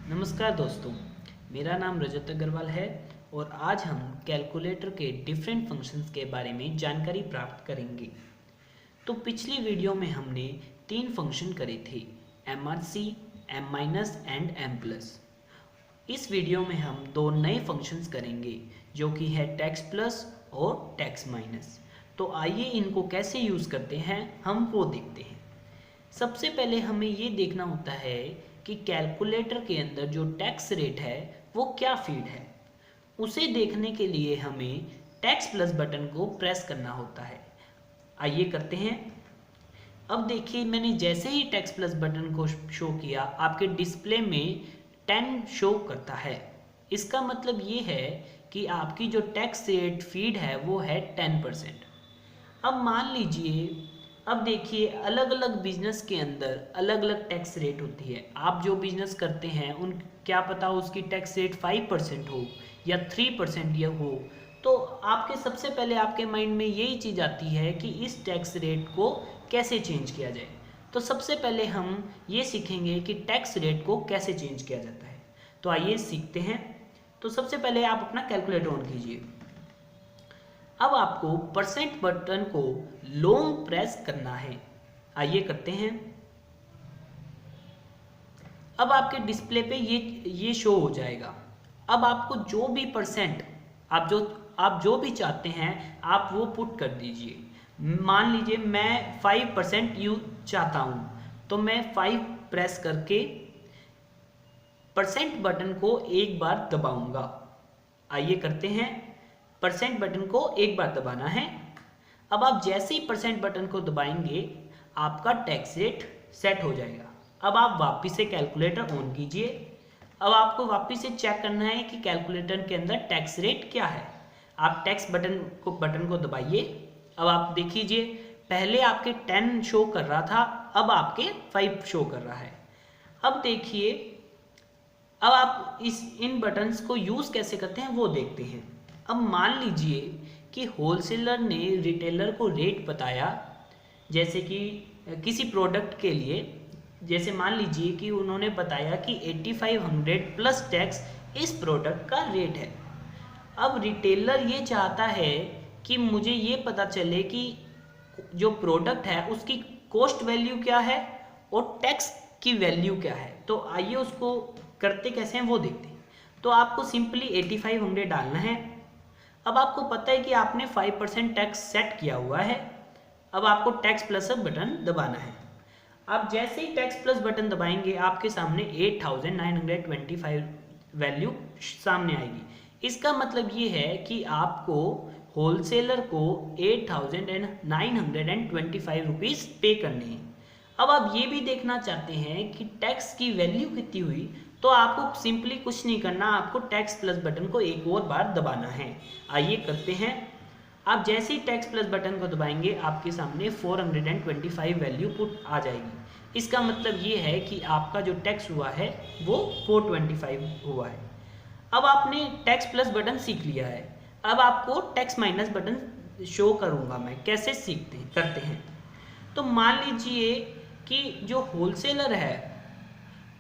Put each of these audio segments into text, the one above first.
नमस्कार दोस्तों, मेरा नाम रजत अग्रवाल है और आज हम कैलकुलेटर के डिफरेंट फंक्शंस के बारे में जानकारी प्राप्त करेंगे। तो पिछली वीडियो में हमने 3 फंक्शन करे थे, MRC, M- एंड M+। इस वीडियो में हम 2 नए फंक्शंस करेंगे जो कि है टैक्स प्लस और टैक्स माइनस। तो आइए इनको कैसे यूज़ करते हैं हम वो देखते हैं। सबसे पहले हमें ये देखना होता है कि कैलकुलेटर के अंदर जो टैक्स रेट है वो क्या फीड है। उसे देखने के लिए हमें टैक्स प्लस बटन को प्रेस करना होता है। आइए करते हैं। अब देखिए, मैंने जैसे ही टैक्स प्लस बटन को शो किया आपके डिस्प्ले में 10 शो करता है। इसका मतलब ये है कि आपकी जो टैक्स रेट फीड है वो है 10%। अब मान लीजिए, अब देखिए अलग अलग बिजनेस के अंदर अलग अलग टैक्स रेट होती है। आप जो बिजनेस करते हैं उन क्या पता उसकी टैक्स रेट 5% हो या 3% या हो, तो आपके सबसे पहले आपके माइंड में यही चीज़ आती है कि इस टैक्स रेट को कैसे चेंज किया जाए। तो सबसे पहले हम ये सीखेंगे कि टैक्स रेट को कैसे चेंज किया जाता है। तो आइए सीखते हैं। तो सबसे पहले आप अपना कैलकुलेटर ऑन कीजिए। अब आपको परसेंट बटन को लॉन्ग प्रेस करना है। आइए करते हैं। अब आपके डिस्प्ले पे ये शो हो जाएगा। अब आपको जो भी परसेंट आप जो भी चाहते हैं आप वो पुट कर दीजिए। मान लीजिए मैं 5% यूज चाहता हूँ, तो मैं 5 प्रेस करके परसेंट बटन को एक बार दबाऊंगा। आइए करते हैं। परसेंट बटन को एक बार दबाना है। अब आप जैसे ही परसेंट बटन को दबाएंगे आपका टैक्स रेट सेट हो जाएगा। अब आप वापस से कैलकुलेटर ऑन कीजिए। अब आपको वापस से चेक करना है कि कैलकुलेटर के अंदर टैक्स रेट क्या है। आप टैक्स बटन को दबाइए। अब आप देखिए, पहले आपके 10 शो कर रहा था, अब आपके 5 शो कर रहा है। अब देखिए, अब आप इन बटन्स को यूज़ कैसे करते हैं वो देखते हैं। अब मान लीजिए कि होलसेलर ने रिटेलर को रेट बताया, जैसे कि किसी प्रोडक्ट के लिए, जैसे मान लीजिए कि उन्होंने बताया कि 8500 प्लस टैक्स इस प्रोडक्ट का रेट है। अब रिटेलर ये चाहता है कि मुझे ये पता चले कि जो प्रोडक्ट है उसकी कॉस्ट वैल्यू क्या है और टैक्स की वैल्यू क्या है। तो आइए उसको करते कैसे हैं वो देखते हैं। तो आपको सिंपली 8500 डालना है। अब आपको पता है कि आपने 5% टैक्स सेट किया हुआ है। अब आपको टैक्स प्लस बटन दबाना है। आप जैसे ही टैक्स प्लस बटन दबाएंगे आपके सामने 8925 वैल्यू सामने आएगी। इसका मतलब ये है कि आपको होलसेलर को 8925 रुपीज़ पे करने हैं। अब आप ये भी देखना चाहते हैं कि टैक्स की वैल्यू कितनी हुई, तो आपको सिंपली कुछ नहीं करना, आपको टैक्स प्लस बटन को एक और बार दबाना है। आइए करते हैं। आप जैसे ही टैक्स प्लस बटन को दबाएंगे आपके सामने 425 वैल्यू पुट आ जाएगी। इसका मतलब ये है कि आपका जो टैक्स हुआ है वो 425 हुआ है। अब आपने टैक्स प्लस बटन सीख लिया है। अब आपको टैक्स माइनस बटन शो करूंगा मैं कैसे करते हैं। तो मान लीजिए कि जो होलसेलर है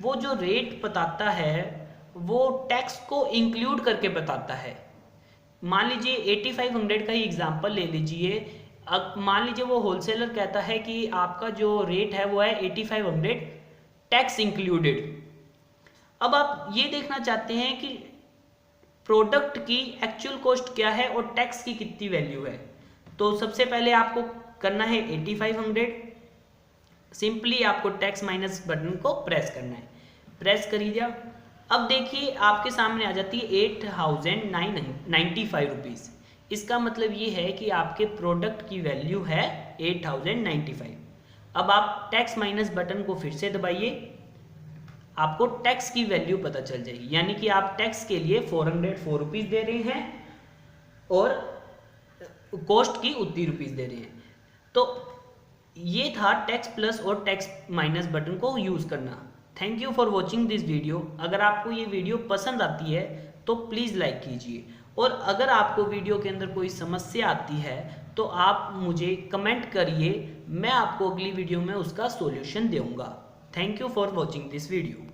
वो जो रेट बताता है वो टैक्स को इंक्लूड करके बताता है। मान लीजिए 8500 का ही एग्जांपल ले लीजिए। अब मान लीजिए वो होलसेलर कहता है कि आपका जो रेट है वो है 8500 टैक्स इंक्लूडेड। अब आप ये देखना चाहते हैं कि प्रोडक्ट की एक्चुअल कॉस्ट क्या है और टैक्स की कितनी वैल्यू है। तो सबसे पहले आपको करना है 8500। सिंपली आपको टैक्स माइनस बटन को प्रेस करना है। प्रेस कर दिया। अब देखिए आपके सामने आ जाती है 8095 रुपीज़। इसका मतलब ये है कि आपके प्रोडक्ट की वैल्यू है 8095। अब आप टैक्स माइनस बटन को फिर से दबाइए, आपको टैक्स की वैल्यू पता चल जाएगी। यानी कि आप टैक्स के लिए 404 रुपीज़ दे रहे हैं और कॉस्ट की उतनी रुपीज़ दे रहे हैं। तो ये था टैक्स प्लस और टैक्स माइनस बटन को यूज़ करना। Thank you for watching this video. अगर आपको ये वीडियो पसंद आती है तो प्लीज़ लाइक कीजिए, और अगर आपको वीडियो के अंदर कोई समस्या आती है तो आप मुझे कमेंट करिए, मैं आपको अगली वीडियो में उसका सॉल्यूशन दूंगा। Thank you for watching this video.